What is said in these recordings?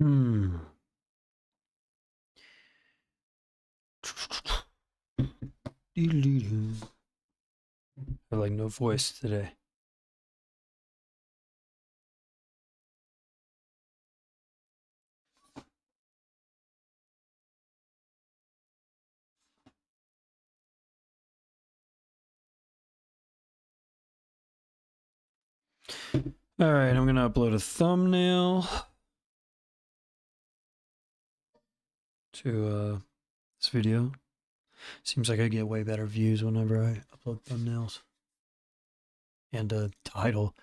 Hmm. I have like no voice today. All right, I'm gonna upload a thumbnail to this video. Seems like I get way better views whenever I upload thumbnails. And title.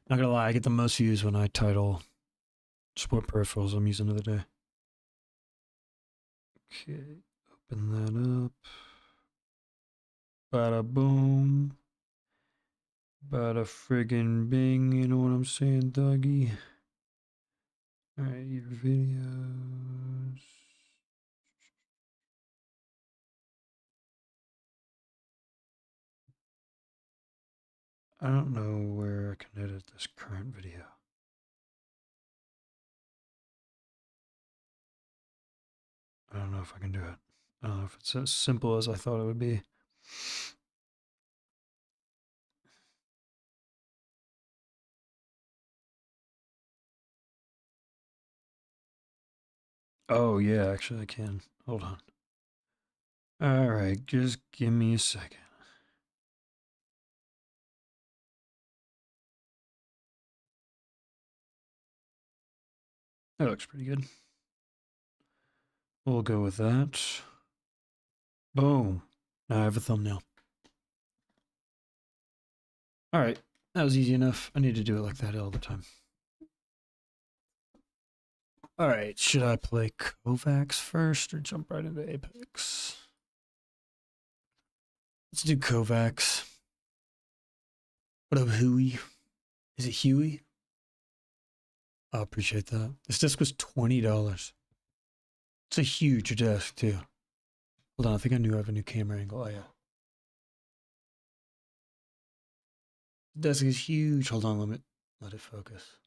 Not gonna lie, I get the most views when I title sport peripherals I'm using the other day. Okay, open that up. Bada boom. Bada friggin' bing, you know what I'm saying, doggy? Alright, your videos. I don't know where I can edit this current video. I don't know if I can do it. I don't know if it's as simple as I thought it would be. Oh, yeah, actually I can. Hold on. Alright, just give me a second. That looks pretty good. We'll go with that. Boom. Now I have a thumbnail. Alright, that was easy enough. I need to do it like that all the time. Alright, should I play Kovacs first or jump right into Apex? Let's do Kovacs. What up, Huey? Is it Huey? I appreciate that. This disc was $20. It's a huge disc, too. Hold on, I think I knew I have a new camera angle. Oh, yeah. The desk is huge. Hold on, let it focus.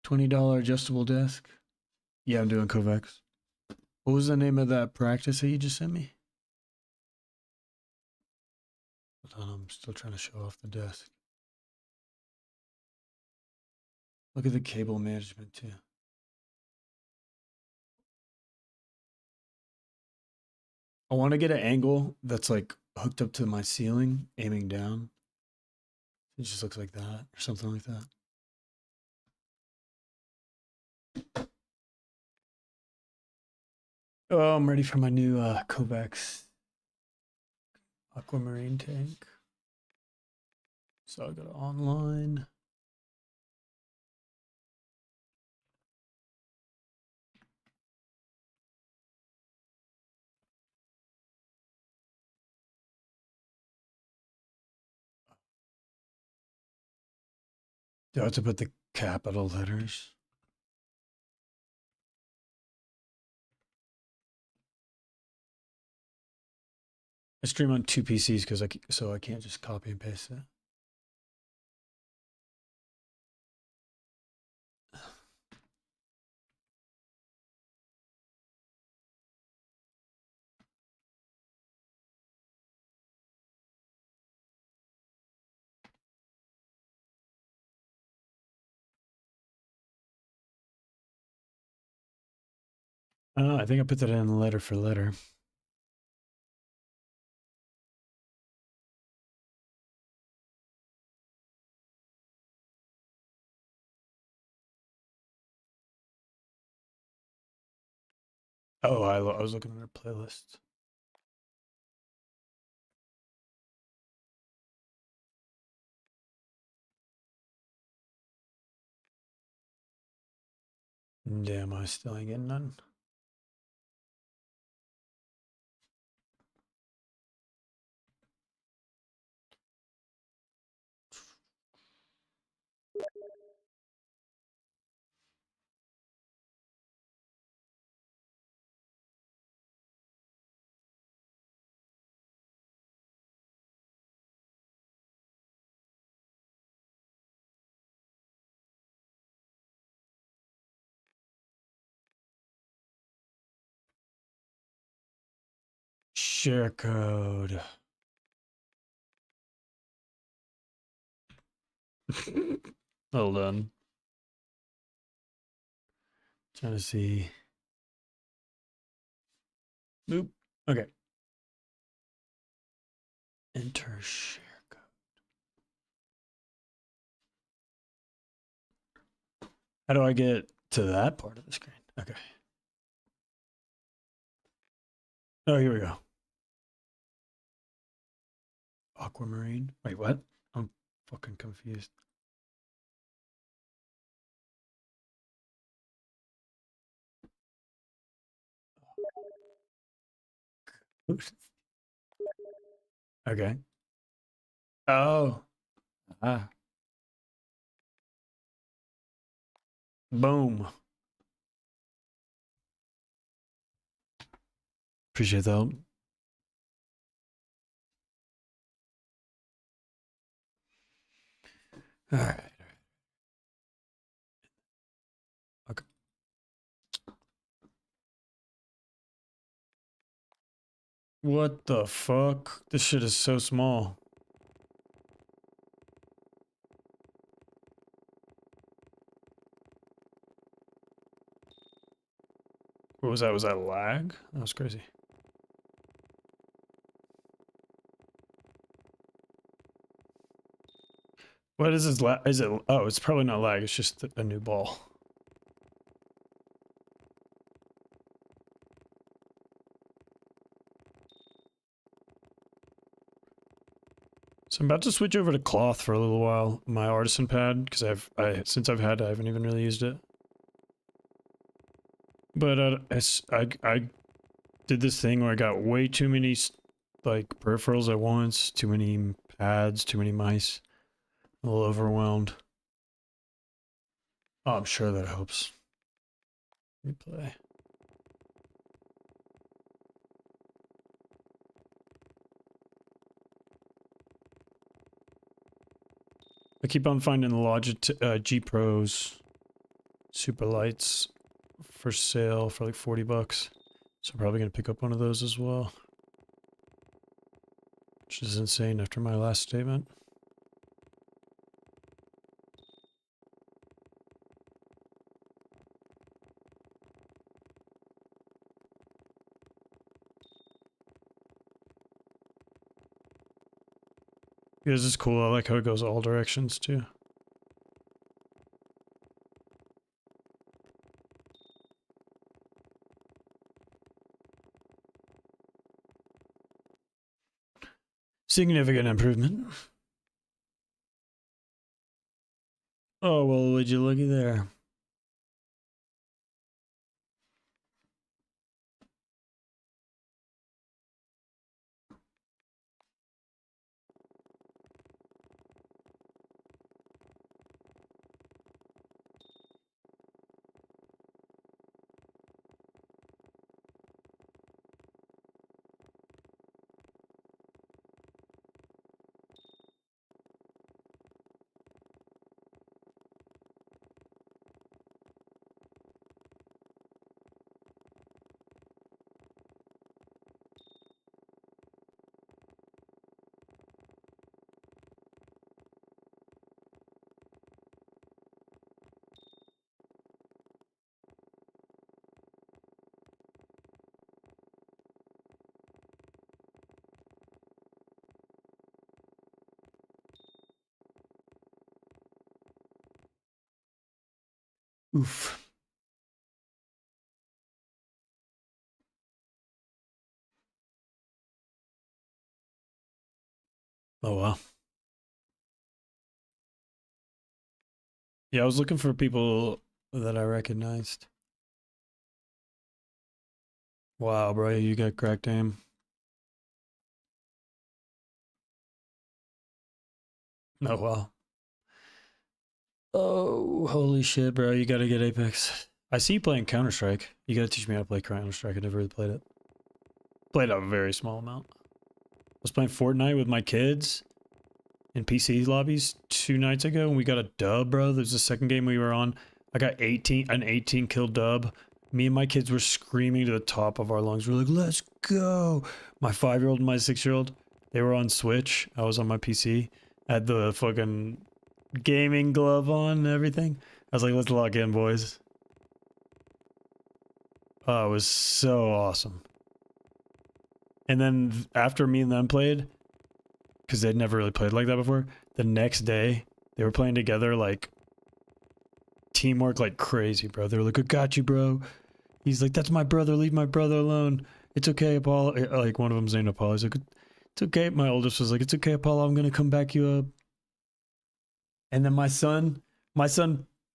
$20 adjustable desk. Yeah, I'm doing Kovacs. What was the name of that practice that you just sent me? Hold on, I'm still trying to show off the desk. Look at the cable management, too. I want to get an angle that's like hooked up to my ceiling, aiming down. It just looks like that or something like that. Oh, I'm ready for my new Kovacs aquamarine tank. So I'll go to online. Do I have to put the capital letters? I stream on 2 PCs because I can't just copy and paste it. I think I put that in letter for letter. Oh, I was looking at our playlist. Damn, I still ain't getting none. Share code. Hold on. Trying to see. Boop. Okay. Enter share code. How do I get to that part of the screen? Okay. Oh, here we go. Aquamarine. Wait, what? I'm fucking confused. Okay. Oh. Ah. Boom. Appreciate that. All right. Okay. What the fuck? This shit is so small. What was that? Was that lag? That was crazy. What is this lag? Is it? Oh, it's probably not lag. It's just a new ball. So I'm about to switch over to cloth for a little while. My artisan pad, because since I've had it, I haven't even really used it. But I did this thing where I got way too many like peripherals at once, too many pads, too many mice. A little overwhelmed. Oh, I'm sure that helps. Replay. I keep on finding the Logitech G Pros super lights for sale for like 40 bucks. So I'm probably going to pick up one of those as well. Which is insane after my last statement. Yeah, this is cool. I like how it goes all directions too. Significant improvement. Oh, well, would you looky there? Oof. Oh, wow. Yeah, I was looking for people that I recognized. Wow, bro, you got cracked aim. Oh, wow. Oh, holy shit, bro. You gotta get Apex. I see you playing Counter-Strike. You gotta teach me how to play Counter-Strike. I never really played it. Played a very small amount. I was playing Fortnite with my kids in PC lobbies 2 nights ago, and we got a dub, bro. There's the second game we were on. I got an 18 kill dub Me and my kids were screaming to the top of our lungs. We're like, let's go. My 5-year-old and my 6-year-old, they were on Switch. I was on my PC. I had the fucking gaming glove on and everything. I was like, let's lock in, boys. Oh, it was so awesome. And then after me and them played, because they'd never really played like that before, the next day, they were playing together like teamwork like crazy, bro. They were like, I got you, bro. He's like, that's my brother. Leave my brother alone. It's okay, Apollo. Like, one of them's named Apollo. He's like, it's okay. My oldest was like, it's okay, Apollo. I'm going to come back you up. And then my son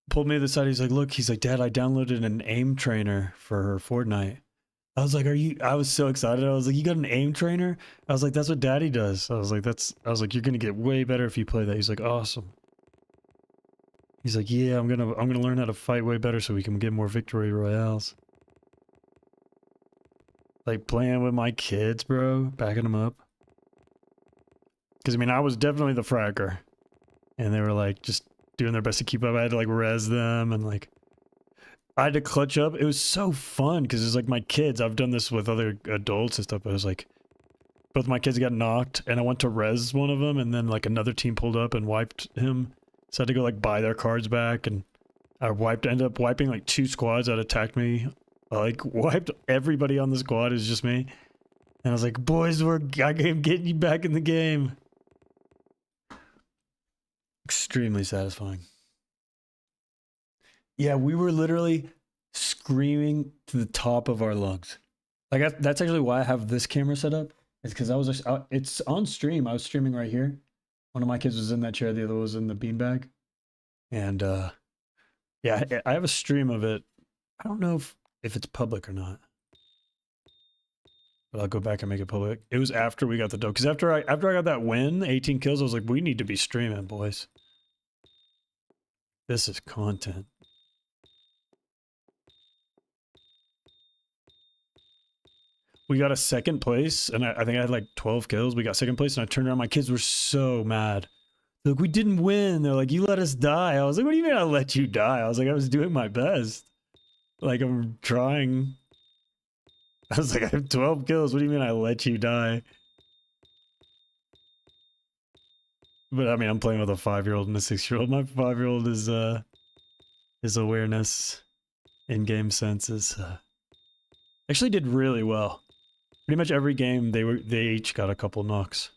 pulled me to the side. He's like, look, he's like, Dad, I downloaded an aim trainer for Fortnite. I was like, I was so excited. I was like, you got an aim trainer? I was like, that's what Daddy does. I was like, you're going to get way better if you play that. He's like, awesome. He's like, yeah, I'm going to learn how to fight way better so we can get more victory royales. Like, playing with my kids, bro, backing them up. Because, I mean, I was definitely the fracker. And they were, like, just doing their best to keep up. I had to, like, res them and, like, I had to clutch up. It was so fun because it's like my kids. I've done this with other adults and stuff, but it was like, both my kids got knocked and I went to res one of them and then, like, another team pulled up and wiped him. So I had to go, like, buy their cards back and I ended up wiping, like, 2 squads that attacked me. I, like, wiped everybody on the squad. It was just me. And I was like, boys, I'm getting you back in the game. Extremely satisfying. Yeah, we were literally screaming to the top of our lungs. Like, that's actually why I have this camera set up. It's because it's on stream. I was streaming right here. One of my kids was in that chair. The other was in the beanbag. And, yeah, I have a stream of it. I don't know if it's public or not. But I'll go back and make it public. It was after we got the dough. Because after I got that win, 18 kills, I was like, we need to be streaming, boys. This is content. We got a second place, and I think I had like 12 kills. We got second place, and I turned around. My kids were so mad. They're like, we didn't win. They're like, you let us die. I was like, what do you mean I let you die? I was like, I was doing my best. Like, I'm trying. I was like, I have 12 kills. What do you mean I let you die? But I mean, I'm playing with a 5-year-old and a 6-year-old. My 5-year-old is his awareness in game sense is actually did really well. Pretty much every game they each got a couple knocks.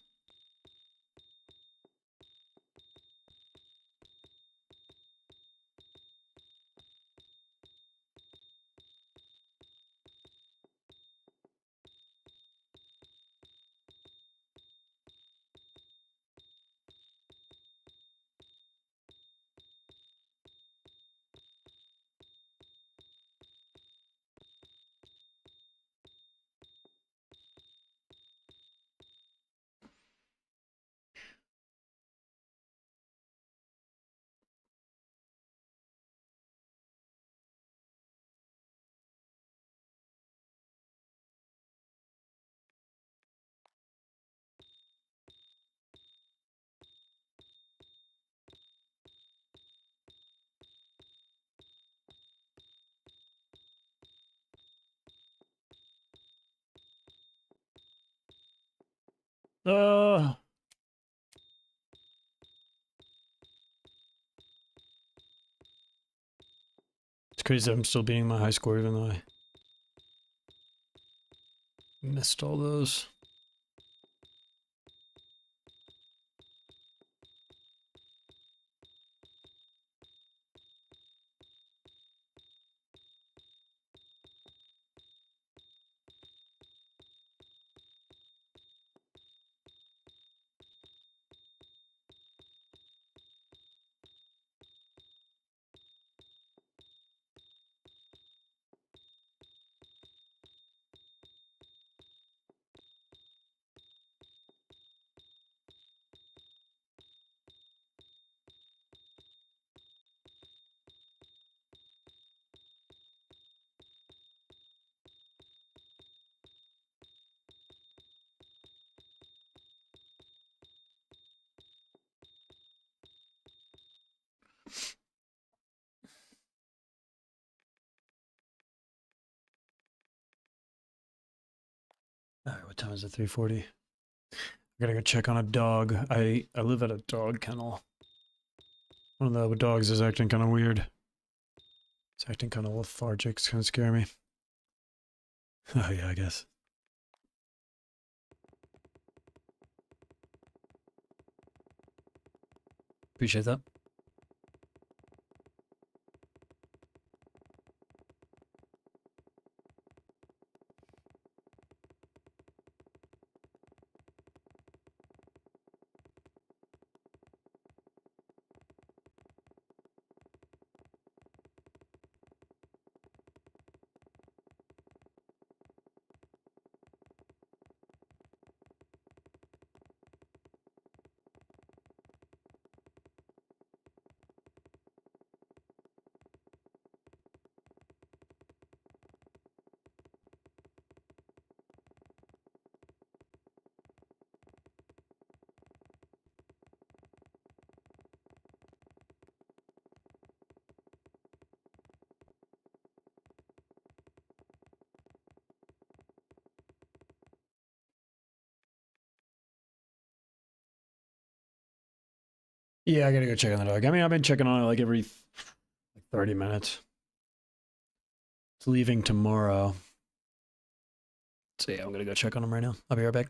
Uh it's crazy I'm still beating my high score even though I missed all those. Alright, what time is it? 3:40. I gotta go check on a dog. I live at a dog kennel. One of the dogs is acting kind of weird. It's acting kind of lethargic. It's kind of scary me. Oh yeah, I guess. Appreciate that. Yeah, I gotta go check on the dog. I mean, I've been checking on it like every 30 minutes. It's leaving tomorrow. So yeah, I'm gonna go check on him right now. I'll be right back.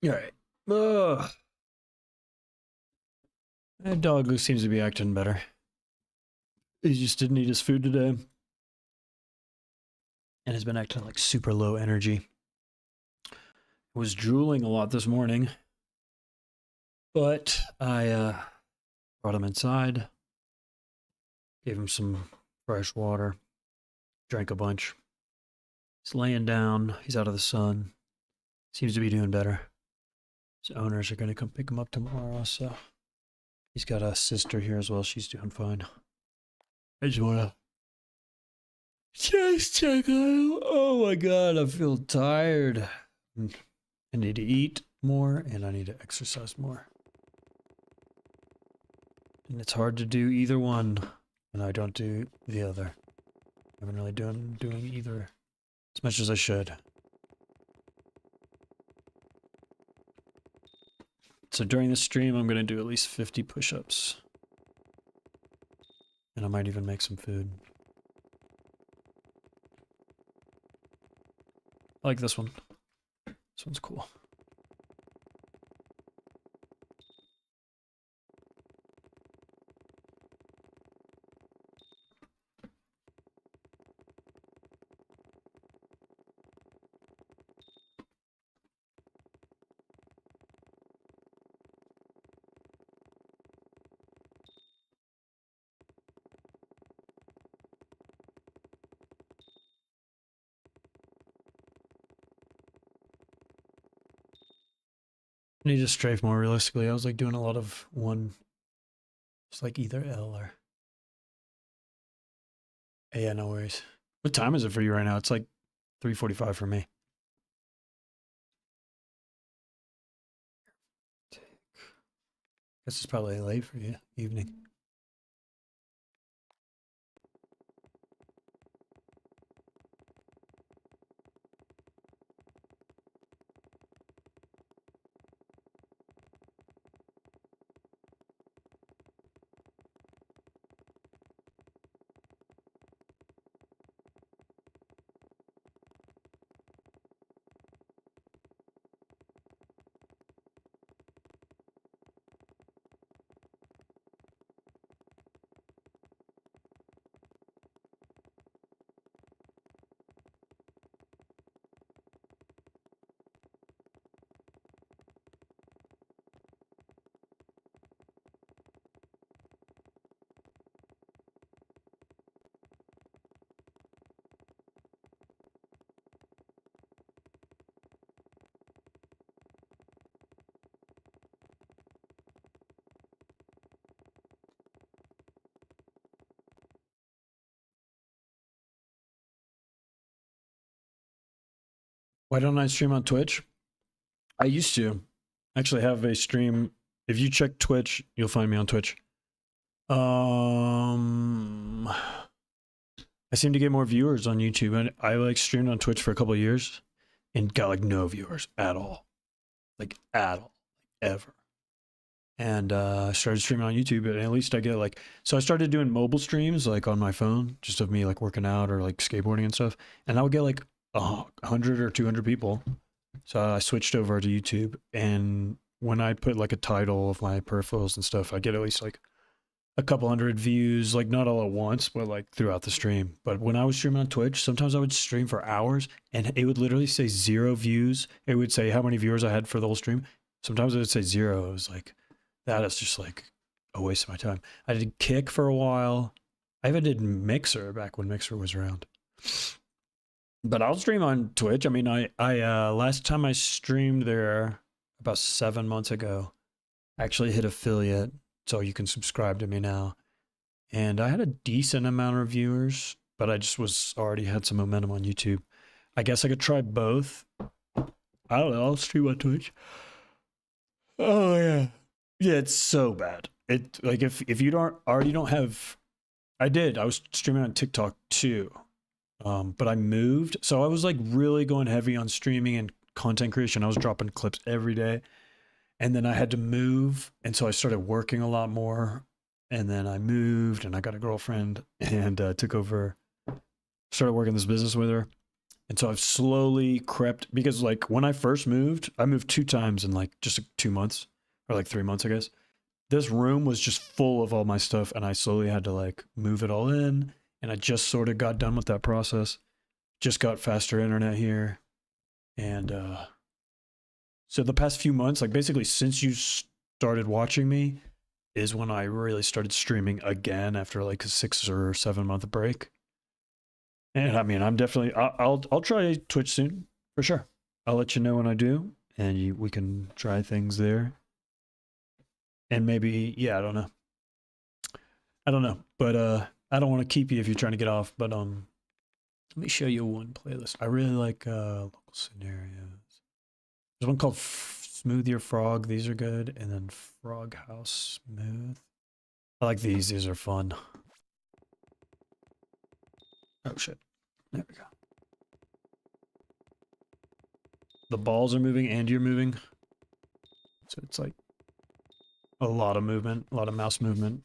All right. Ugh. That dog seems to be acting better. He just didn't eat his food today. And has been acting like super low energy. Was drooling a lot this morning. But I brought him inside. Gave him some fresh water. Drank a bunch. He's laying down. He's out of the sun. Seems to be doing better. His owners are going to come pick him up tomorrow, so he's got a sister here as well. She's doing fine. I just want to just check on him. Oh my god, I feel tired. I need to eat more and I need to exercise more. And it's hard to do either one, and I don't do the other. I haven't really doing either as much as I should. So during this stream, I'm going to do at least 50 push-ups. And I might even make some food. I like this one. This one's cool. I need to strafe more realistically. I was like doing a lot of one, just like either L or. Yeah, no worries. What time is it for you right now? It's like 3:45 for me. Guess it's probably late for you. Evening. Why don't I stream on Twitch? I used to actually have a stream. If you check Twitch, you'll find me on Twitch. I seem to get more viewers on YouTube, and I like streamed on Twitch for a couple of years and got like no viewers at all, like at all, ever. And I started streaming on YouTube, and at least I get like, so I started doing mobile streams like on my phone, just of me like working out or like skateboarding and stuff, and I would get like 100 or 200 people. So I switched over to YouTube, and when I put like a title of my peripherals and stuff, I get at least like a couple hundred views, like not all at once, but like throughout the stream. But when I was streaming on Twitch, sometimes I would stream for hours and it would literally say 0 views. It would say how many viewers I had for the whole stream. Sometimes it would say 0. It was like, that is just like a waste of my time. I did Kick for a while. I even did Mixer back when Mixer was around. But I'll stream on Twitch. I mean, I last time I streamed there about 7 months ago, I actually hit affiliate, so you can subscribe to me now. And I had a decent amount of viewers, but I just was already had some momentum on YouTube. I guess I could try both. I don't know. I'll stream on Twitch. Oh yeah, yeah. It's so bad. It like if you don't have. I was streaming on TikTok too, but I moved, so I was like really going heavy on streaming and content creation. I was dropping clips every day, and then I had to move, and so I started working a lot more. And then I moved, and I got a girlfriend, and took over, started working this business with her. And so I've slowly crept, because like when I first moved, I moved 2 times in like just 2 months, or like 3 months, I guess. This room was just full of all my stuff, and I slowly had to like move it all in. And I just sort of got done with that process. Just got faster internet here. And so the past few months, like basically since you started watching me, is when I really started streaming again after like a 6 or 7 month break. And I mean, I'm definitely, I'll try Twitch soon for sure. I'll let you know when I do, and we can try things there. And maybe, yeah, I don't know, but I don't want to keep you if you're trying to get off. But let me show you one playlist. I really like local scenarios. There's one called Smooth Your Frog. These are good, and then Frog House Smooth. I like these. These are fun. Oh shit. There we go. The balls are moving and you're moving. So it's like a lot of movement, a lot of mouse movement.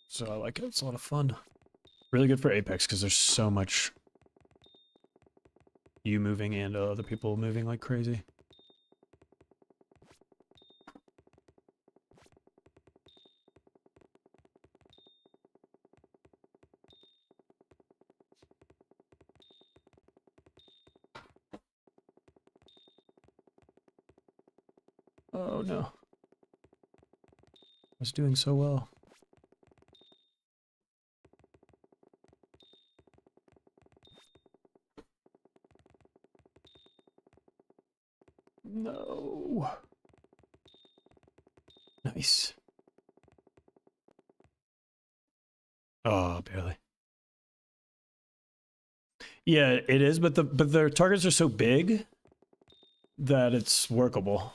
So I like it. It's a lot of fun. Really good for Apex because there's so much you moving and other people moving like crazy. Oh no. I was doing so well. No. Nice. Oh, barely. Yeah, it is, but their targets are so big that it's workable.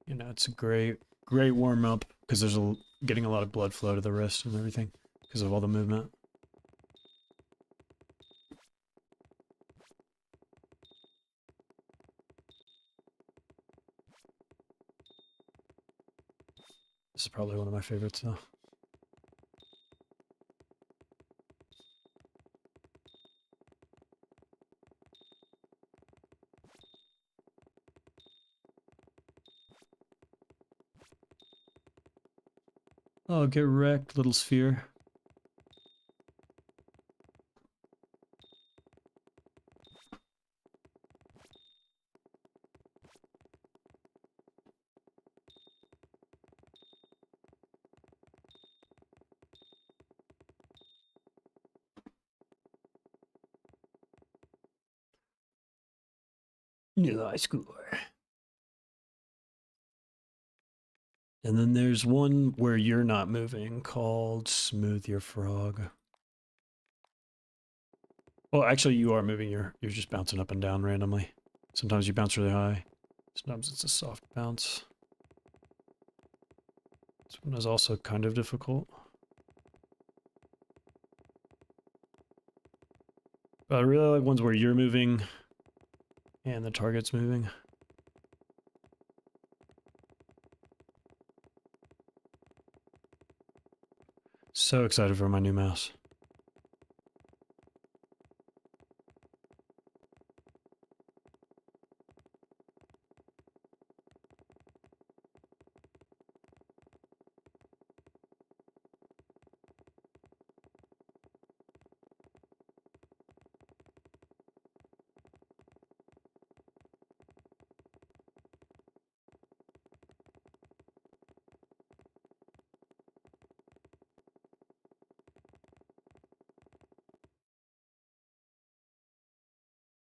You know, it's a great warm up because there's getting a lot of blood flow to the wrist and everything because of all the movement. This is probably one of my favorites though. Oh, get wrecked, little sphere. New high score. And then there's one where you're not moving called Smooth Your Frog. Well, actually, you are moving. You're just bouncing up and down randomly. Sometimes you bounce really high. Sometimes it's a soft bounce. This one is also kind of difficult. But I really like ones where you're moving and the target's moving. So excited for my new mouse.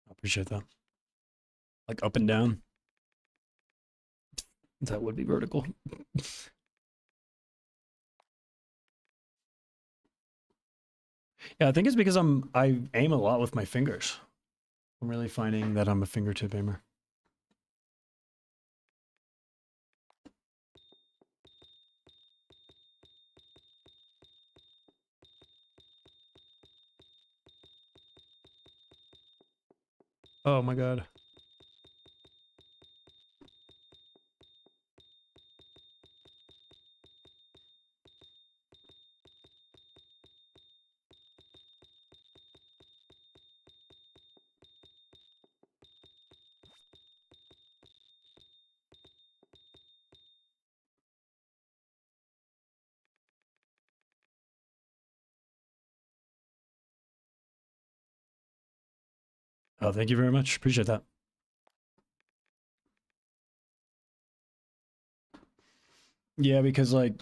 I appreciate that. Like up and down. That would be vertical. Yeah, I think it's because I aim a lot with my fingers. I'm really finding that I'm a fingertip aimer. Oh my god. Oh, thank you very much. Appreciate that. Yeah, because like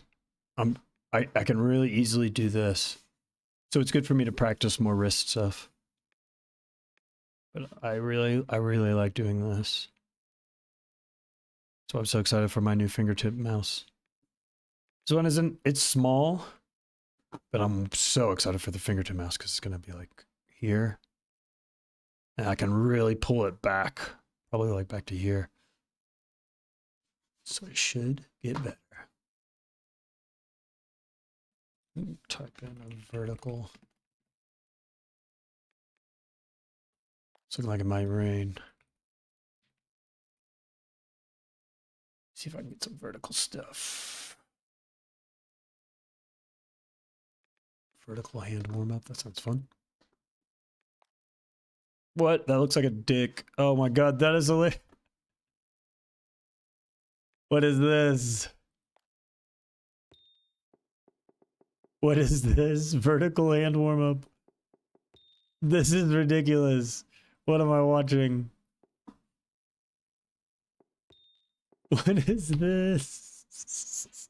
I can really easily do this. So it's good for me to practice more wrist stuff. But I really like doing this. So I'm so excited for my new fingertip mouse. This one isn't, it's small, but I'm so excited for the fingertip mouse because it's gonna be like here. And I can really pull it back. Probably like back to here. So it should get better. Type in a vertical. It's looking like it might rain. See if I can get some vertical stuff. Vertical hand warm up. That sounds fun. What? That looks like a dick. Oh my god, that is a What is this? What is this? Vertical hand warm up. This is ridiculous. What am I watching? What is this?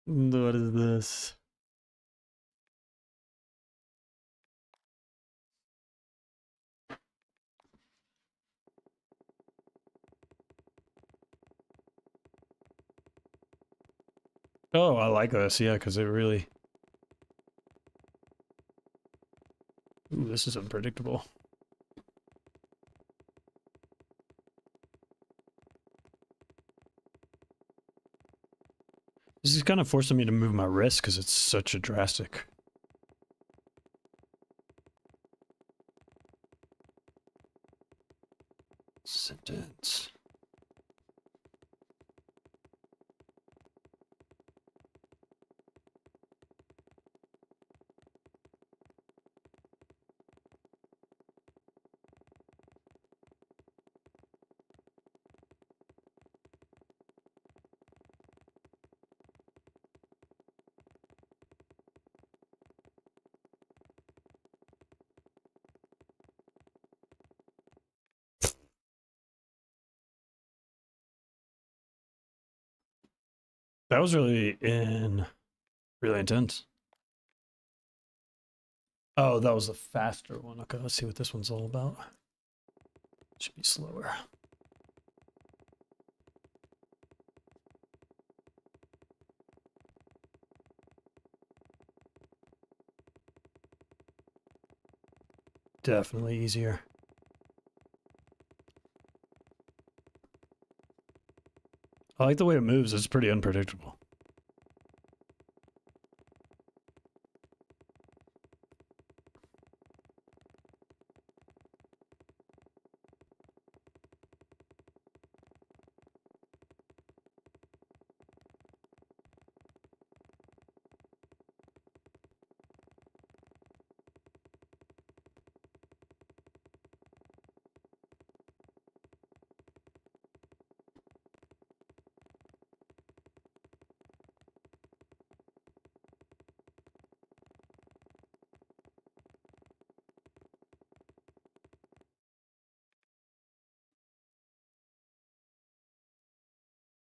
What is this? Oh, I like this, yeah, because it really... Ooh, this is unpredictable. This is kind of forcing me to move my wrist because it's such a drastic... sentence. That was really intense. Oh, that was the faster one. Okay, let's see what this one's all about. Should be slower. Definitely easier. I like the way it moves. It's pretty unpredictable.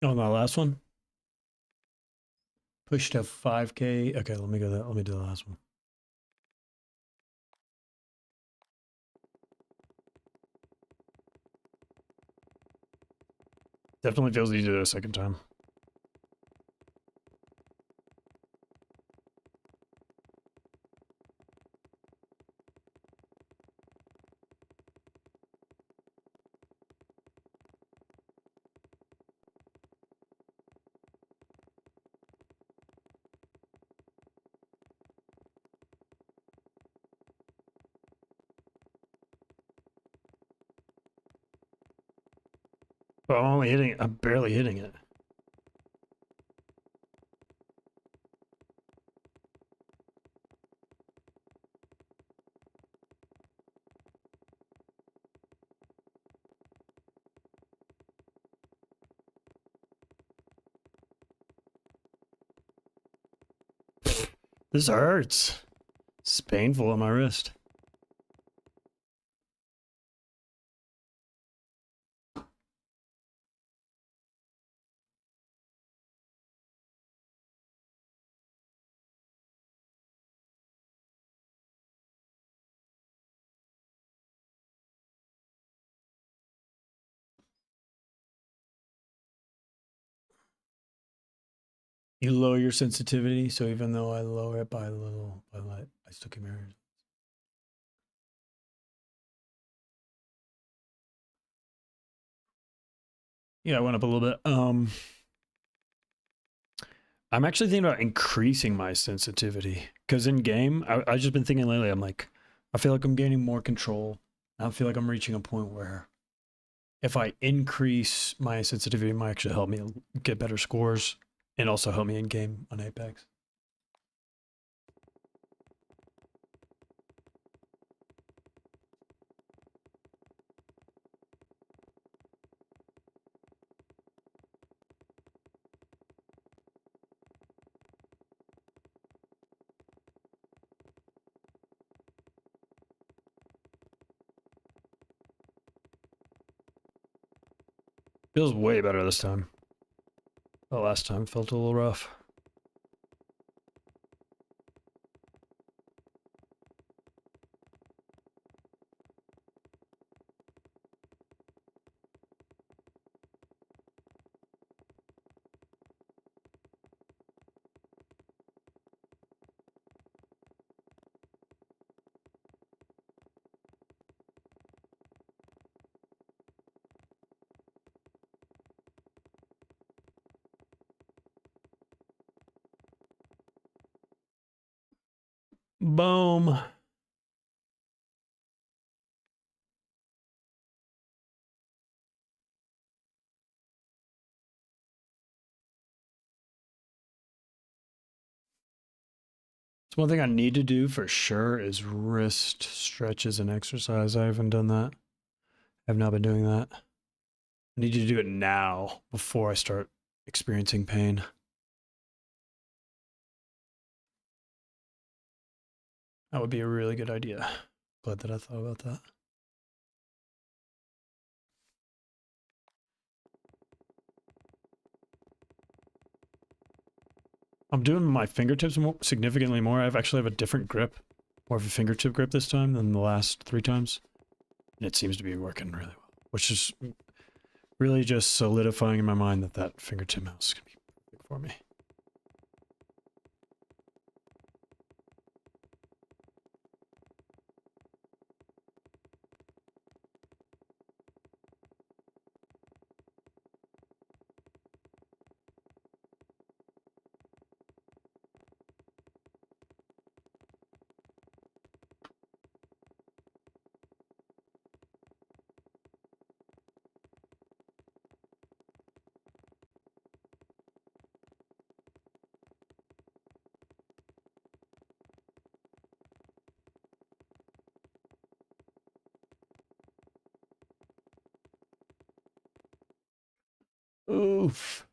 Oh, my last one? Push to 5K. Okay, let me go that. Let me do the last one. Definitely feels easier the second time. But I'm barely hitting it. This hurts. It's painful on my wrist. You lower your sensitivity, so even though I lower it by a little, I still can hear it. Yeah, I went up a little bit. I'm actually thinking about increasing my sensitivity because in game, I've just been thinking lately. I'm like, I feel like I'm gaining more control. I feel like I'm reaching a point where if I increase my sensitivity, it might actually help me get better scores and also help me in game on Apex. Feels way better this time. The last time felt a little rough. Boom. So one thing I need to do for sure is wrist stretches and exercise. I haven't done that. I've not been doing that. I need to do it now before I start experiencing pain. That would be a really good idea. Glad that I thought about that. I'm doing my fingertips significantly more. I actually have a different grip, more of a fingertip grip this time than the last 3 times. And it seems to be working really well, which is really just solidifying in my mind that that fingertip mouse is going to be perfect for me. Oof.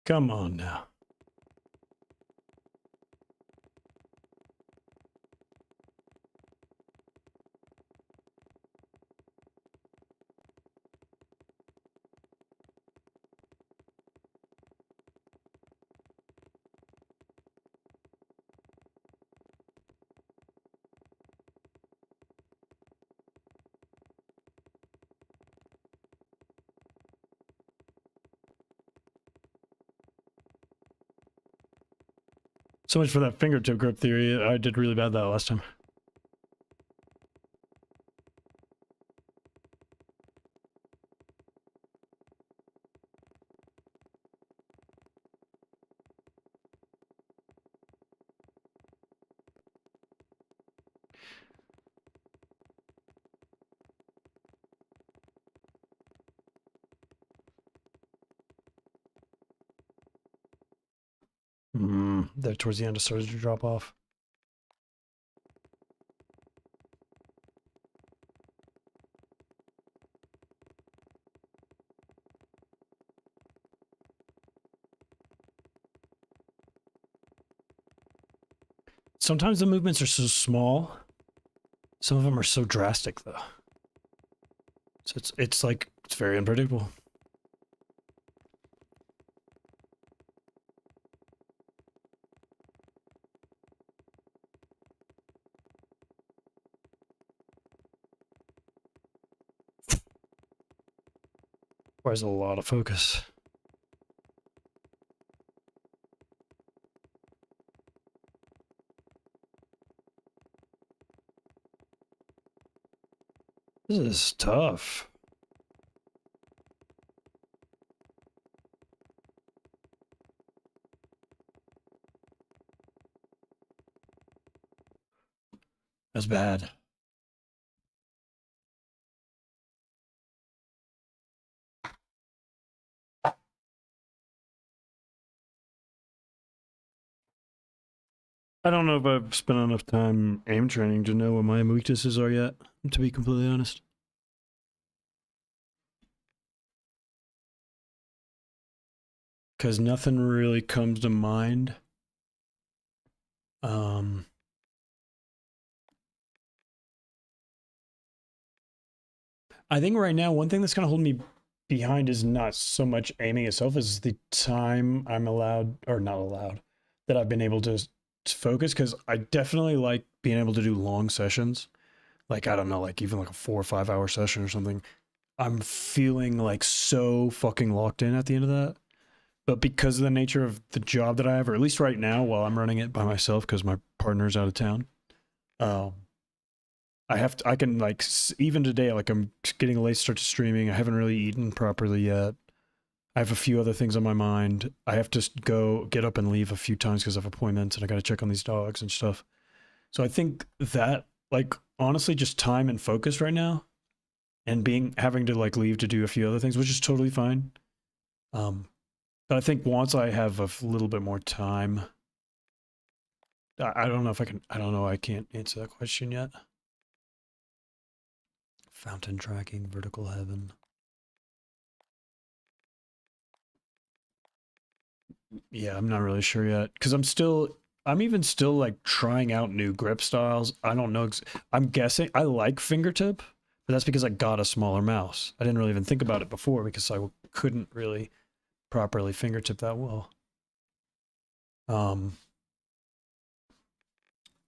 Come on now. So much for that fingertip grip theory. I did really bad that last time. There towards the end it started to drop off. Sometimes the movements are so small. Some of them are so drastic though. So it's like, it's very unpredictable. Requires a lot of focus. This is tough. That's bad. I don't know if I've spent enough time aim training to know what my weaknesses are yet, to be completely honest. Because nothing really comes to mind. I think right now, one thing that's kind of holding me behind is not so much aiming itself as the time I'm allowed, or not allowed, that I've been able to focus, because I definitely like being able to do long sessions. Like, I don't know, like even like a 4 or 5 hour session or something. I'm feeling like so fucking locked in at the end of that. But because of the nature of the job that I have, or at least right now while I'm running it by myself because my partner's out of town, I can like, even today, like I'm getting a late start to streaming. I haven't really eaten properly yet. I have a few other things on my mind. I have to go get up and leave a few times because I have appointments and I got to check on these dogs and stuff. So I think that, like, honestly, just time and focus right now, and having to like leave to do a few other things, which is totally fine. But I think once I have a little bit more time, I don't know if I can. I don't know. I can't answer that question yet. Fountain tracking, vertical heaven. Yeah, I'm not really sure yet because I'm even still like trying out new grip styles. I don't know. I'm guessing I like fingertip, but that's because I got a smaller mouse. I didn't really even think about it before because I couldn't really properly fingertip that well.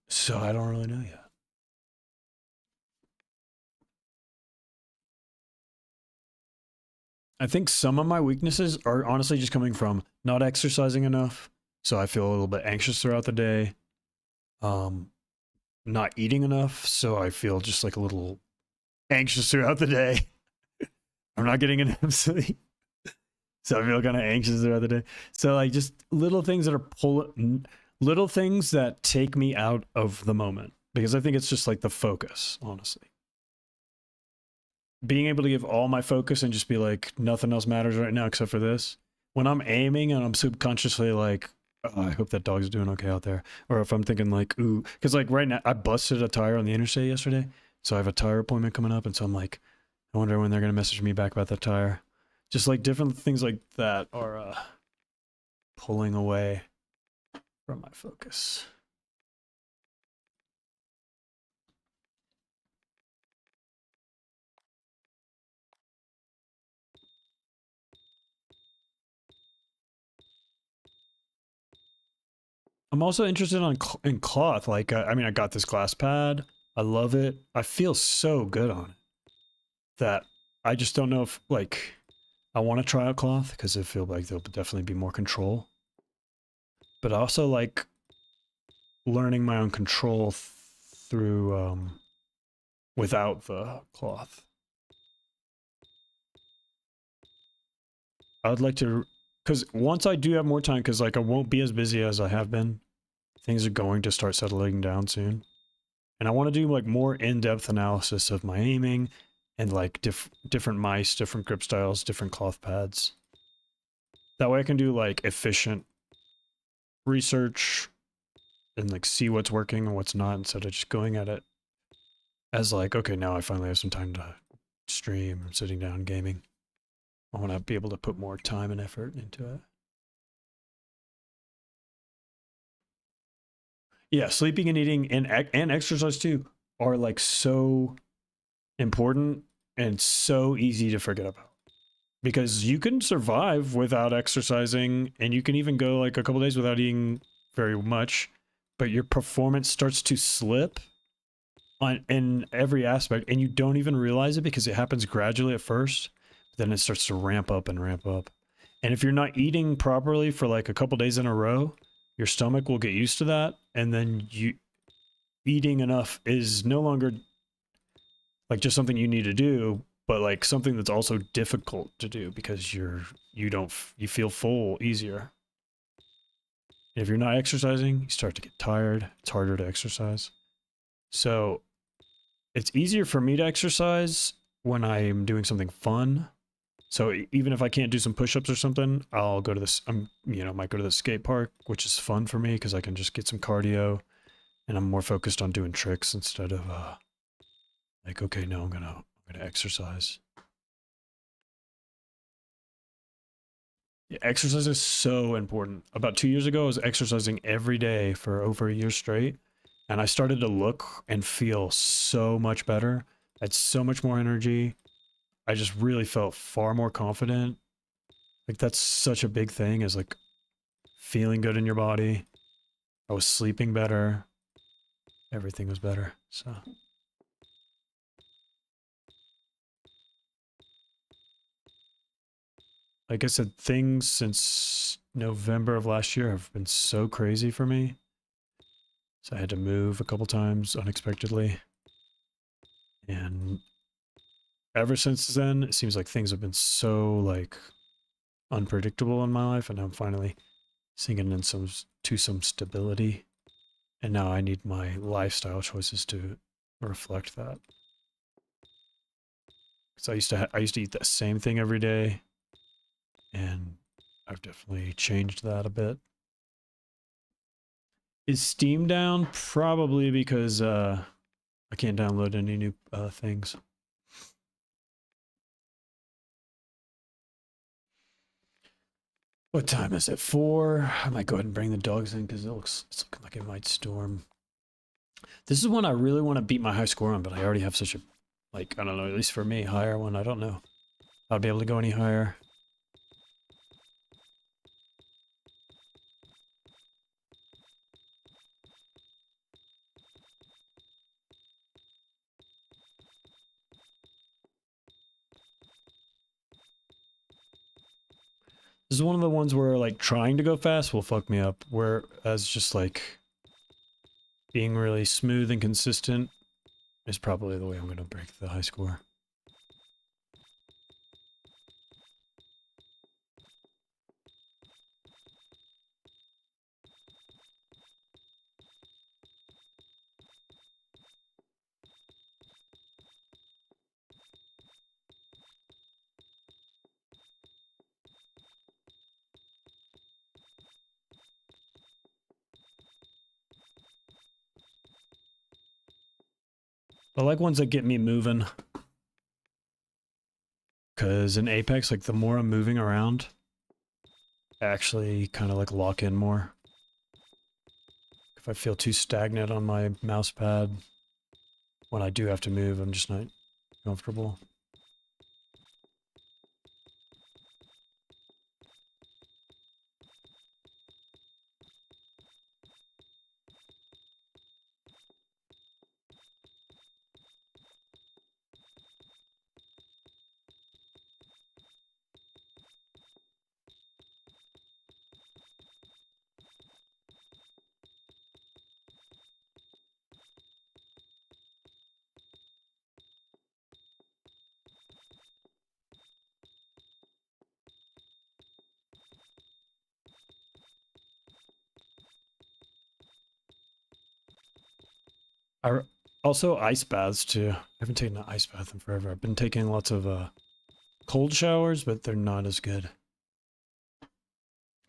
So I don't really know yet. I think some of my weaknesses are honestly just coming from not exercising enough. So I feel a little bit anxious throughout the day. Not eating enough. So I feel just like a little anxious throughout the day. I'm not getting enough sleep. So I feel kind of anxious throughout the day. So like just little things that are little things that take me out of the moment, because I think it's just like the focus, honestly. Being able to give all my focus and just be like, nothing else matters right now except for this. When I'm aiming and I'm subconsciously like, oh, I hope that dog's doing okay out there. Or if I'm thinking like, ooh, because like right now I busted a tire on the interstate yesterday. So I have a tire appointment coming up. And so I'm like, I wonder when they're going to message me back about that tire. Just like different things like that are pulling away from my focus. I'm also interested in cloth. Like, I mean, I got this glass pad. I love it. I feel so good on it that I just don't know if, like, I want to try out cloth because I feel like there'll definitely be more control. But I also like learning my own control through, without the cloth. I would like to, because once I do have more time, because like I won't be as busy as I have been, things are going to start settling down soon. And I want to do like more in-depth analysis of my aiming and like different mice, different grip styles, different cloth pads. That way I can do like efficient research and like see what's working and what's not instead of just going at it as like, okay, now I finally have some time to stream, sitting down gaming. I want to be able to put more time and effort into it. Yeah, sleeping and eating and exercise too are like so important and so easy to forget about. Because you can survive without exercising, and you can even go like a couple days without eating very much, but your performance starts to slip in every aspect, and you don't even realize it because it happens gradually at first, then it starts to ramp up and ramp up. And if you're not eating properly for like a couple days in a row, your stomach will get used to that, and then eating enough is no longer like just something you need to do, but like something that's also difficult to do because you feel full easier. And if you're not exercising, you start to get tired. It's harder to exercise. So it's easier for me to exercise when I'm doing something fun. So even if I can't do some push-ups or something, I'll go to this, might go to the skate park, which is fun for me because I can just get some cardio and I'm more focused on doing tricks instead of like, okay, no, I'm gonna exercise. Yeah, exercise is so important. About 2 years ago, I was exercising every day for over a year straight, and I started to look and feel so much better. I had so much more energy. I just really felt far more confident. Like that's such a big thing, is like feeling good in your body. I was sleeping better. Everything was better. So like I said, things since November of last year have been so crazy for me. So I had to move a couple times unexpectedly. And ever since then, it seems like things have been so like unpredictable in my life, and I'm finally sinking in to some stability. And now I need my lifestyle choices to reflect that. Because I used to eat the same thing every day, and I've definitely changed that a bit. Is Steam down? Probably because I can't download any new things. What time is it? 4. I might go ahead and bring the dogs in because it's looking like it might storm. This is one I really want to beat my high score on, but I already have such a, like, I don't know, at least for me, higher one. I don't know. I'll be able to go any higher. This is one of the ones where, like, trying to go fast will fuck me up, whereas just, like, being really smooth and consistent is probably the way I'm going to break the high score. I like ones that get me moving. Because in Apex, like, the more I'm moving around, I actually kind of, like, lock in more. If I feel too stagnant on my mouse pad, when I do have to move, I'm just not comfortable. Also, ice baths too. I haven't taken an ice bath in forever. I've been taking lots of cold showers, but they're not as good.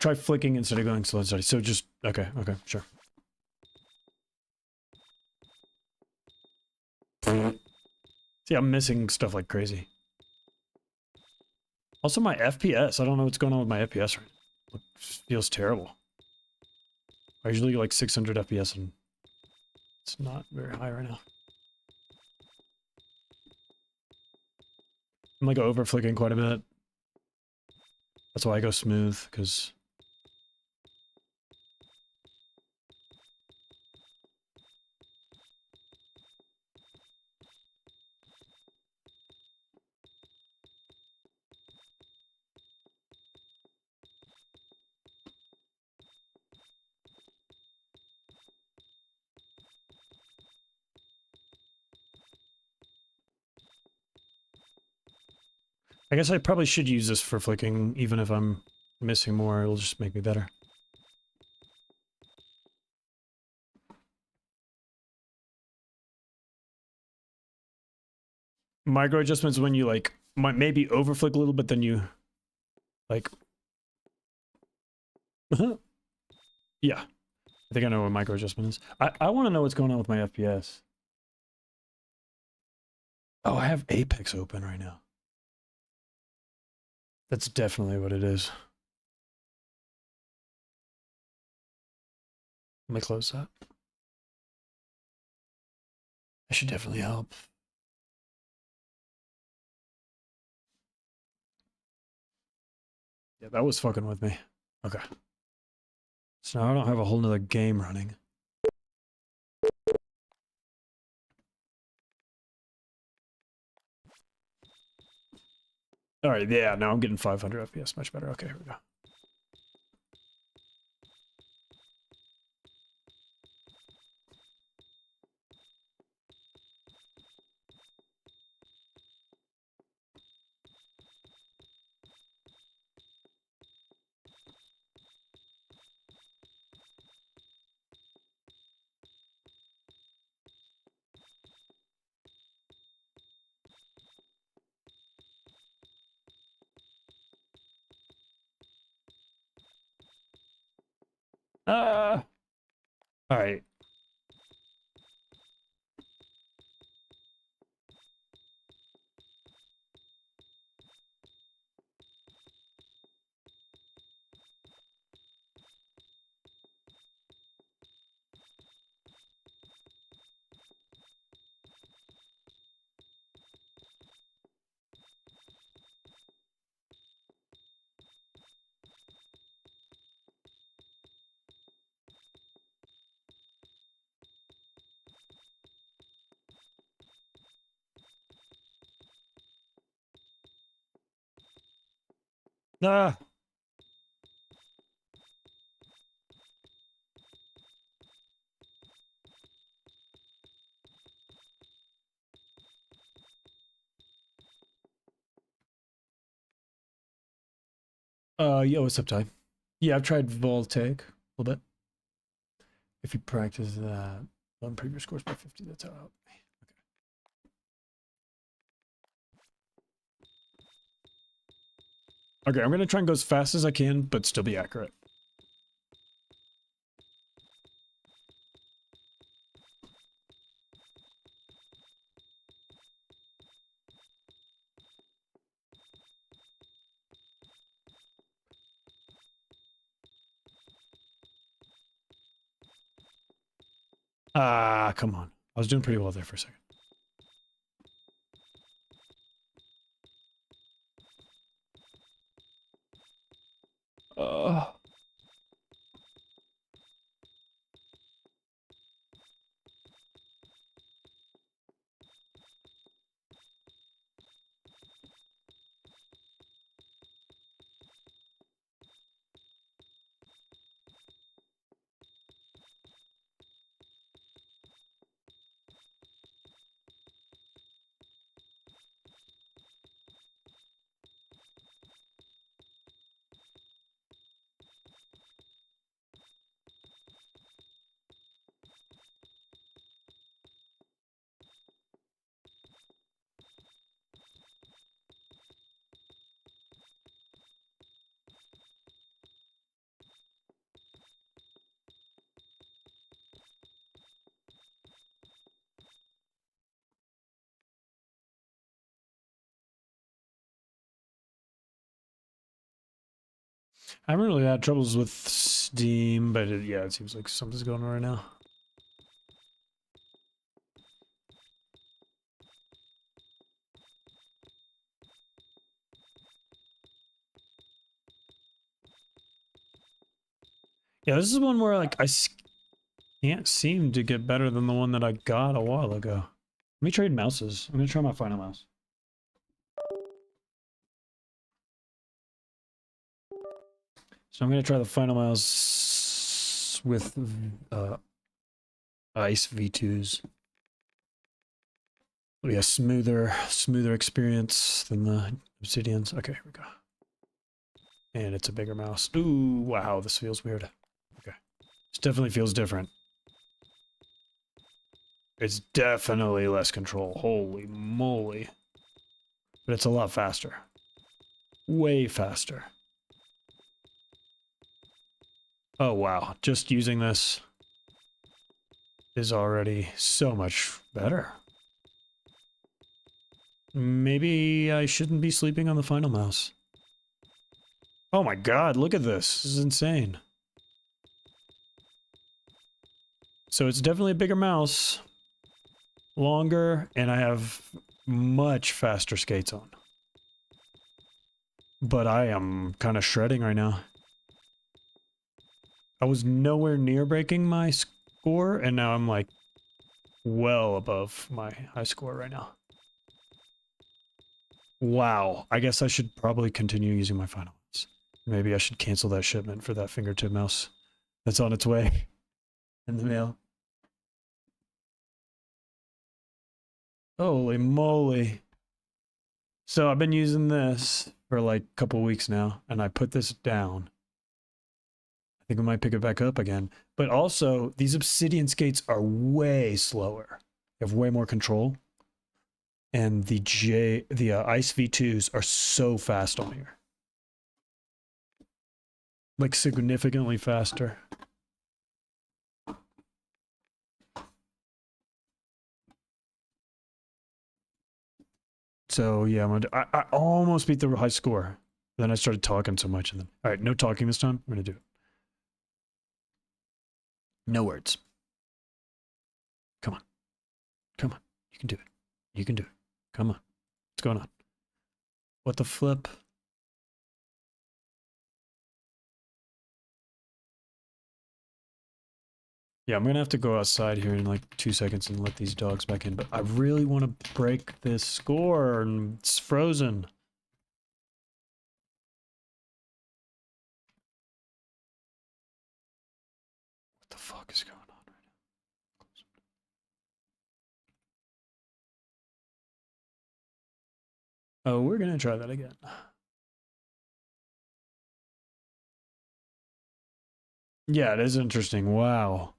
Try flicking instead of going slow and steady. So just, okay, sure. See, I'm missing stuff like crazy. Also, my FPS. I don't know what's going on with my FPS right now. It feels terrible. I usually get like 600 FPS and it's not very high right now. I'm like over flicking quite a bit. That's why I go smooth, because I guess I probably should use this for flicking, even if I'm missing more. It'll just make me better. Micro adjustments when you like might maybe overflick a little, but then you like yeah. I think I know what micro adjustment is. I want to know what's going on with my FPS. Oh, I have Apex open right now. That's definitely what it is. Let me close that. That should definitely help. Yeah, that was fucking with me. Okay. So now I don't have a whole nother game running. Alright, yeah, now I'm getting 500 FPS, much better. Okay, here we go. All right. Ah. Yo, what's up, Ty? Yeah, I've tried Voltaic a little bit. If you practice that, on previous scores by 50, that's how it helped me. Okay, I'm gonna try and go as fast as I can, but still be accurate. Ah, come on. I was doing pretty well there for a second. Uh, I haven't really had troubles with Steam, but yeah, it seems like something's going on right now. Yeah, this is one where like can't seem to get better than the one that I got a while ago. Let me trade mouses. I'm gonna try my final mouse. So I'm gonna try the final mouse with Ice V2s. It'll be a smoother experience than the Obsidians. Okay, here we go. And it's a bigger mouse. Ooh, wow, this feels weird. Okay. This definitely feels different. It's definitely less control. Holy moly. But it's a lot faster. Way faster. Oh, wow. Just using this is already so much better. Maybe I shouldn't be sleeping on the final mouse. Oh my god, look at this. This is insane. So it's definitely a bigger mouse. Longer, and I have much faster skates on. But I am kind of shredding right now. I was nowhere near breaking my score, and now I'm like well above my high score right now. Wow, I guess I should probably continue using my final ones. Maybe I should cancel that shipment for that fingertip mouse that's on its way in the mail. Holy moly. So I've been using this for like a couple weeks now, and I put this down. I think I might pick it back up again. But also, these Obsidian skates are way slower. They have way more control. And the Ice V2s are so fast on here. Like significantly faster. So yeah, I almost beat the high score. Then I started talking so much, and then all right, no talking this time. I'm gonna do it. No words. Come on, come on. You can do it. You can do it. Come on. What's going on? What the flip? Yeah, I'm gonna have to go outside here in like 2 seconds and let these dogs back in. But I really want to break this score, and it's frozen. What the fuck is going on right now? Oh, we're gonna try that again. Yeah, it is interesting. Wow.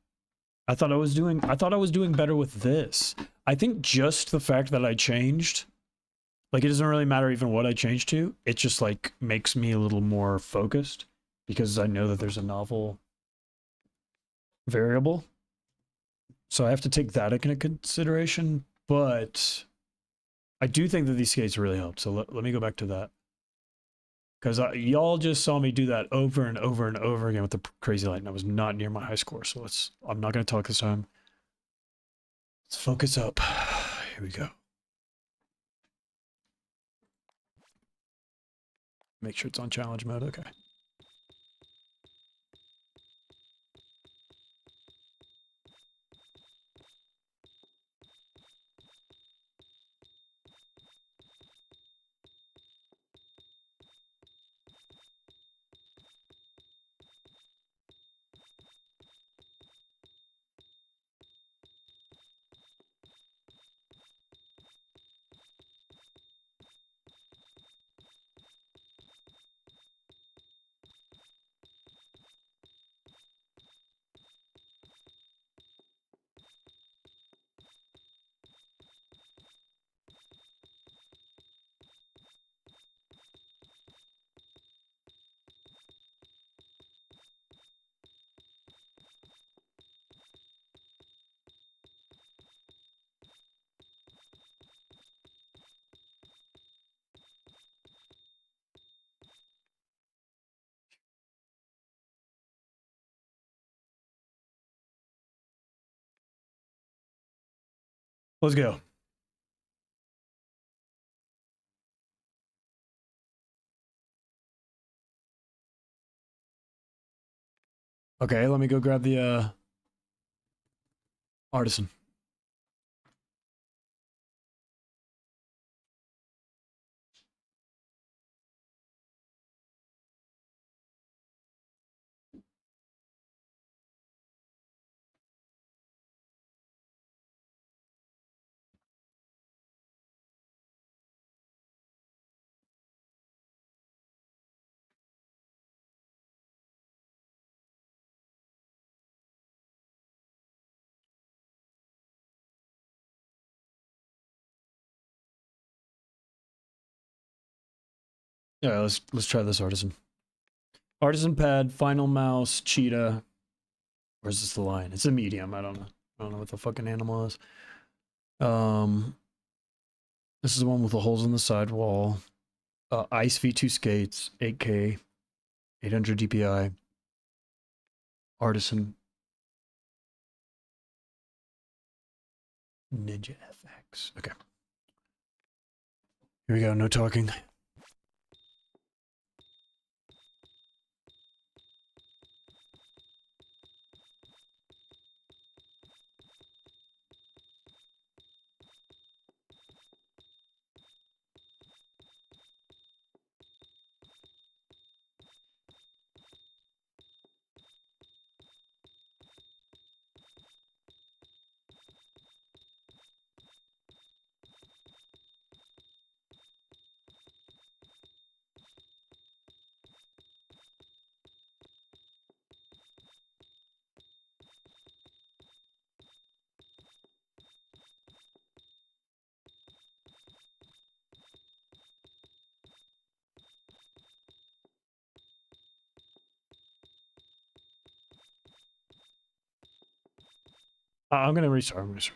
I thought I was doing better with this. I think just the fact that I changed, like it doesn't really matter even what I change to. It just like makes me a little more focused because I know that there's a novel variable. So I have to take that into consideration, but I do think that these skates really helped. So let me go back to that. Because y'all just saw me do that over and over and over again with the crazy light, and I was not near my high score. So I'm not going to talk this time. Let's focus up. Here we go. Make sure it's on challenge mode. Okay. Let's go. Okay, let me go grab the artisan. Yeah, let's try this artisan. Artisan pad, final mouse, cheetah. Where's this the line? It's a medium. I don't know. I don't know what the fucking animal is. This is the one with the holes in the sidewall. Ice V2 skates, 8K, 800 DPI. Artisan. Ninja FX. Okay. Here we go. No talking. I'm gonna restart.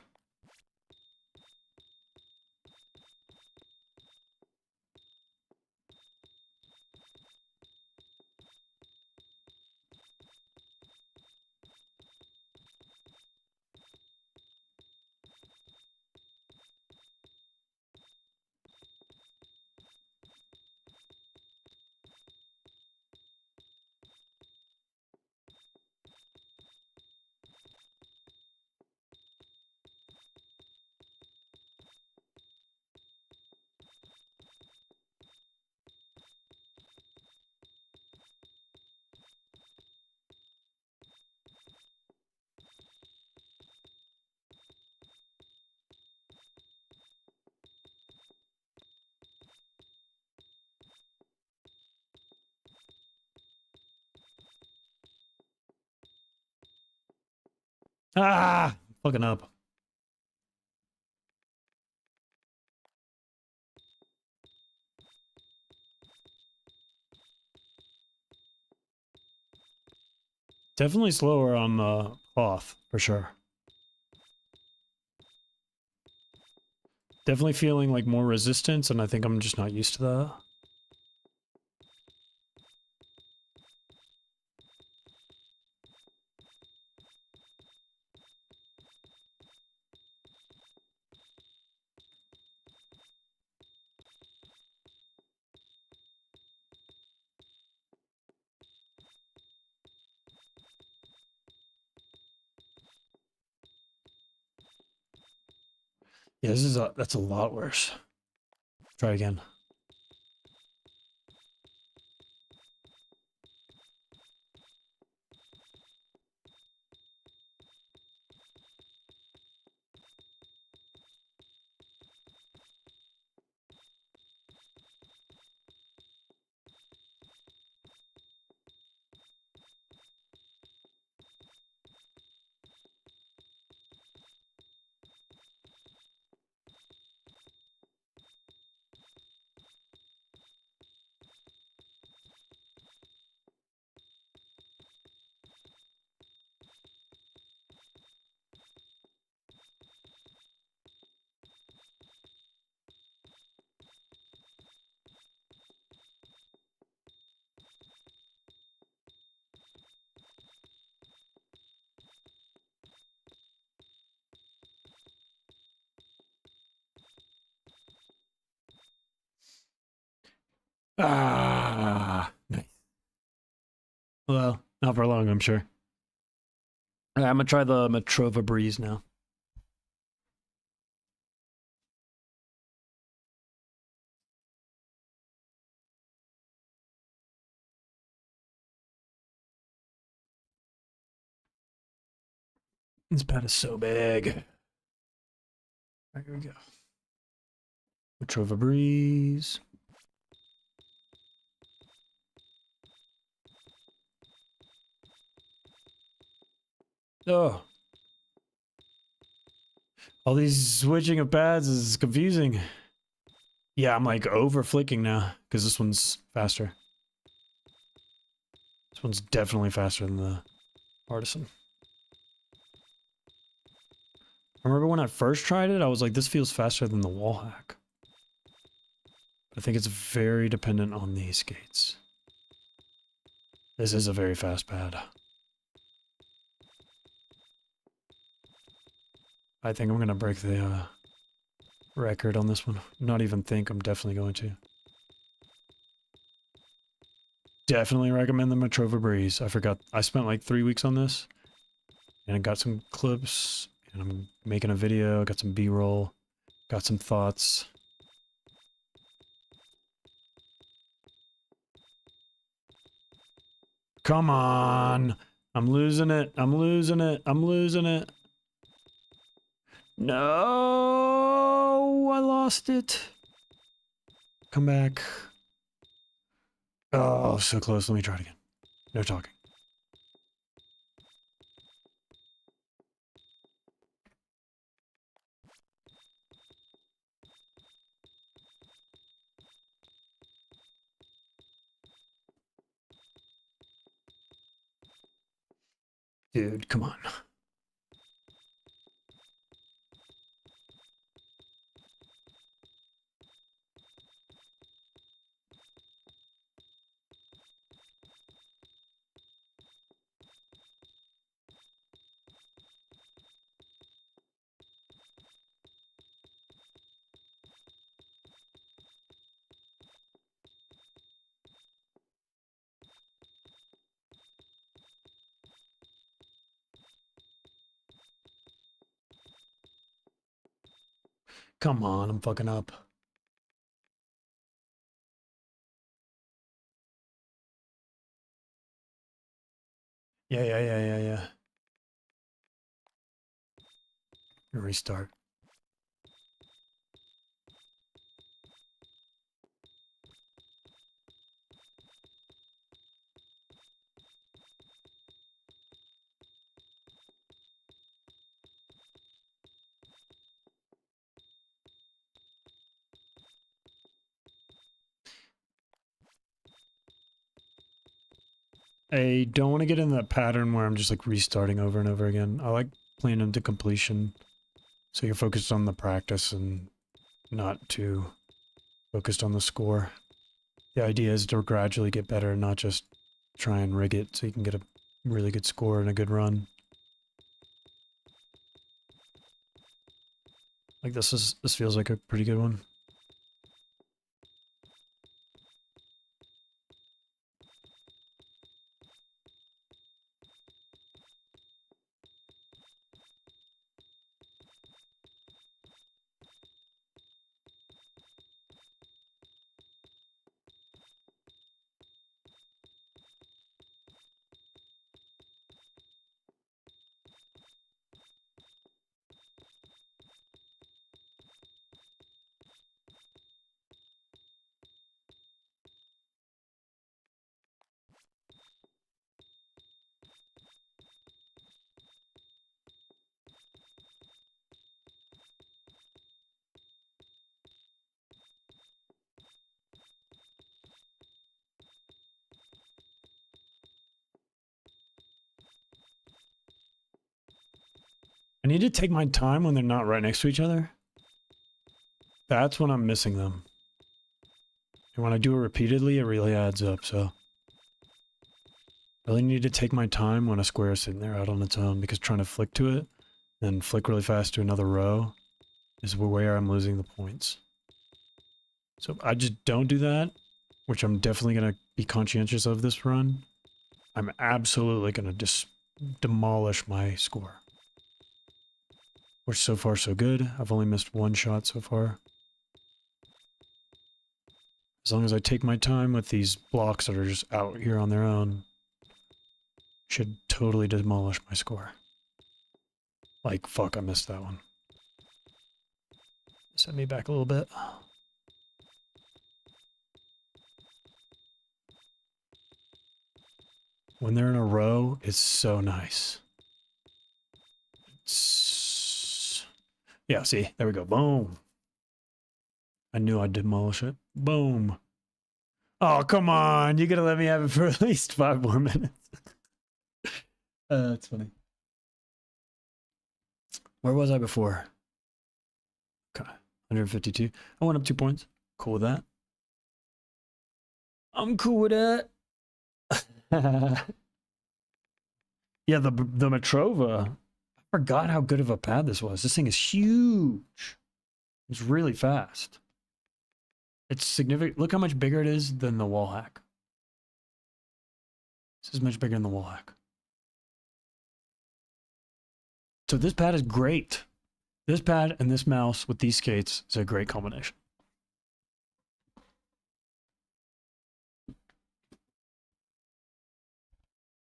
Ah, fucking up. Definitely slower on the cloth, for sure. Definitely feeling like more resistance, and I think I'm just not used to that. Yeah, that's a lot worse. Try again. Ah, nice. Well, not for long, I'm sure. All right, I'm gonna try the Matrova Breeze now. This pad is so big. All right, here we go. Matrova Breeze. Oh. All these switching of pads is confusing. Yeah, I'm like over flicking now because this one's faster. This one's definitely faster than the Artisan. I remember when I first tried it, I was like, this feels faster than the wallhack. I think it's very dependent on the skates. This is a very fast pad. I think I'm gonna break the record on this one. Not even think, I'm definitely going to. Definitely recommend the Matrova Breeze. I forgot, I spent like 3 weeks on this. And I got some clips, and I'm making a video, got some B-roll, got some thoughts. Come on! I'm losing it, I'm losing it, I'm losing it. No, I lost it. Come back. Oh, so close. Let me try it again. No talking. Dude, come on. Come on, I'm fucking up. Yeah. Restart. I don't want to get in that pattern where I'm just like restarting over and over again. I like playing into completion, so you're focused on the practice and not too focused on the score. The idea is to gradually get better and not just try and rig it so you can get a really good score and a good run. Like this feels like a pretty good one. I need to take my time when they're not right next to each other. That's when I'm missing them. And when I do it repeatedly, it really adds up, so. I really need to take my time when a square is sitting there out on its own, because trying to flick to it, then flick really fast to another row, is where I'm losing the points. So I just don't do that, which I'm definitely going to be conscientious of this run. I'm absolutely going to just demolish my score. Which so far so good. I've only missed one shot so far. As long as I take my time with these blocks that are just out here on their own, should totally demolish my score. Like, fuck, I missed that one. Set me back a little bit. When they're in a row, it's so nice. Yeah, see, there we go. Boom. I knew I'd demolish it. Boom. Oh, come on. You gotta let me have it for at least 5 more minutes. That's funny. Where was I before? Okay. 152. I went up 2 points. Cool with that. I'm cool with that. Yeah, the Metrova. I forgot how good of a pad this was. This thing is huge. It's really fast. It's significant. Look how much bigger it is than the wallhack. This is much bigger than the wallhack. So this pad is great. This pad and this mouse with these skates is a great combination.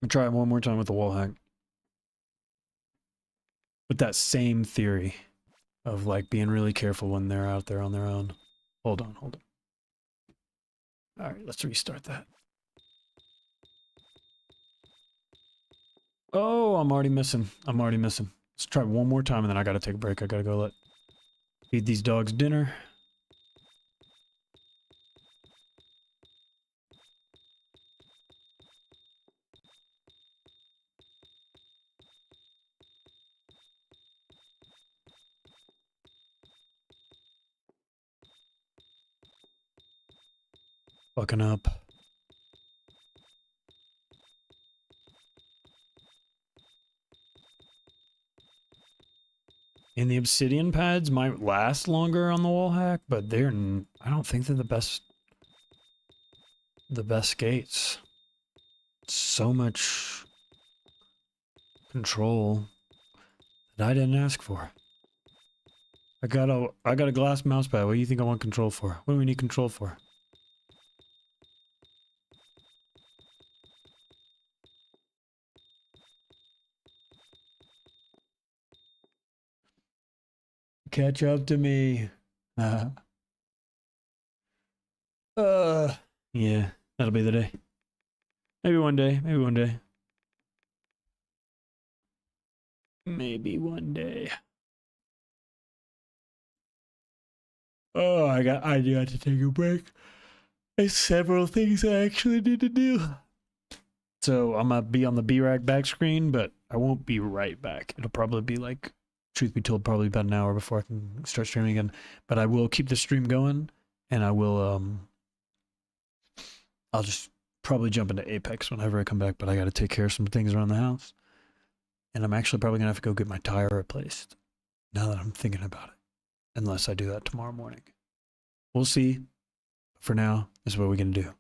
I'll try it one more time with the wallhack. With that same theory of like being really careful when they're out there on their own. Hold on. All right, let's restart that. Oh, I'm already missing. Let's try one more time and then I gotta take a break. I gotta go feed these dogs dinner. Fucking up. And the obsidian pads might last longer on the wallhack, but I don't think they're the best skates. So much control that I didn't ask for. I got a glass mouse pad. What do you think I want control for? What do we need control for? Catch up to me. Yeah, that'll be the day. Maybe one day. Oh, I got to take a break. There's several things I actually need to do. So I'm gonna be on the B-Rag back screen, but I won't be right back. It'll probably be like, truth be told, probably about an hour before I can start streaming again. But I will keep the stream going, and I will I'll just probably jump into Apex whenever I come back. But I got to take care of some things around the house, and I'm actually probably gonna have to go get my tire replaced. Now that I'm thinking about it, unless I do that tomorrow morning, we'll see. For now, this is what we're gonna do.